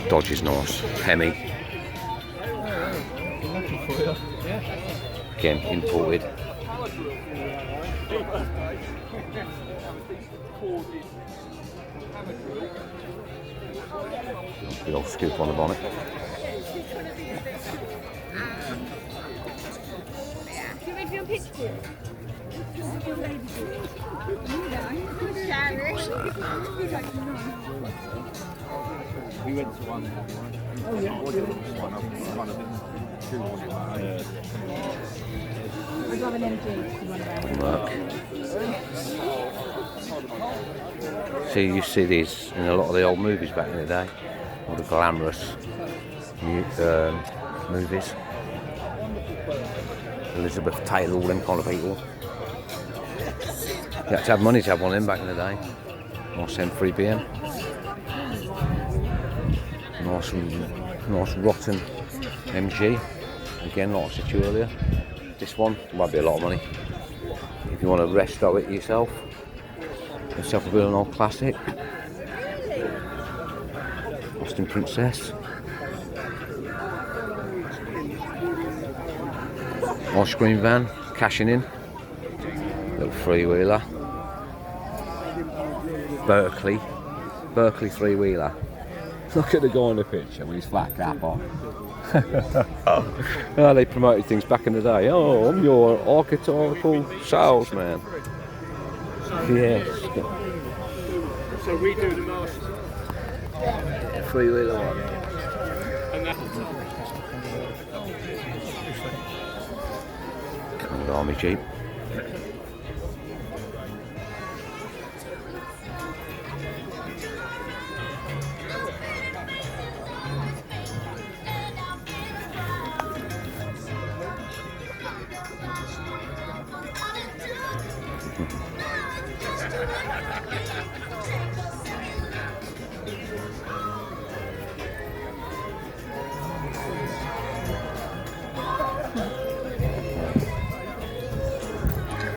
Dodge is nice. Hemi. Again, imported. Big old scoop on the bonnet. We went to one. Oh yeah. One of them. I'd have an MG. See, you see these in a lot of the old movies back in the day, all the glamorous movies. Elizabeth Taylor, all them kind of people. You had to have money to have one of them back in the day. Nice M3 BM. Nice rotten MG. Again, like I said to you earlier, this one might be a lot of money. If you want to resto it yourself, yourself a bit of an old classic. Austin Princess. Ice cream van, cashing in. Little three-wheeler. Berkeley three-wheeler. Look at the guy in the picture with his flat cap on. Oh, they promoted things back in the day. Oh, I'm your archetypal salesman. Yes. So we do the most. Three-wheeler one. Old army jeep.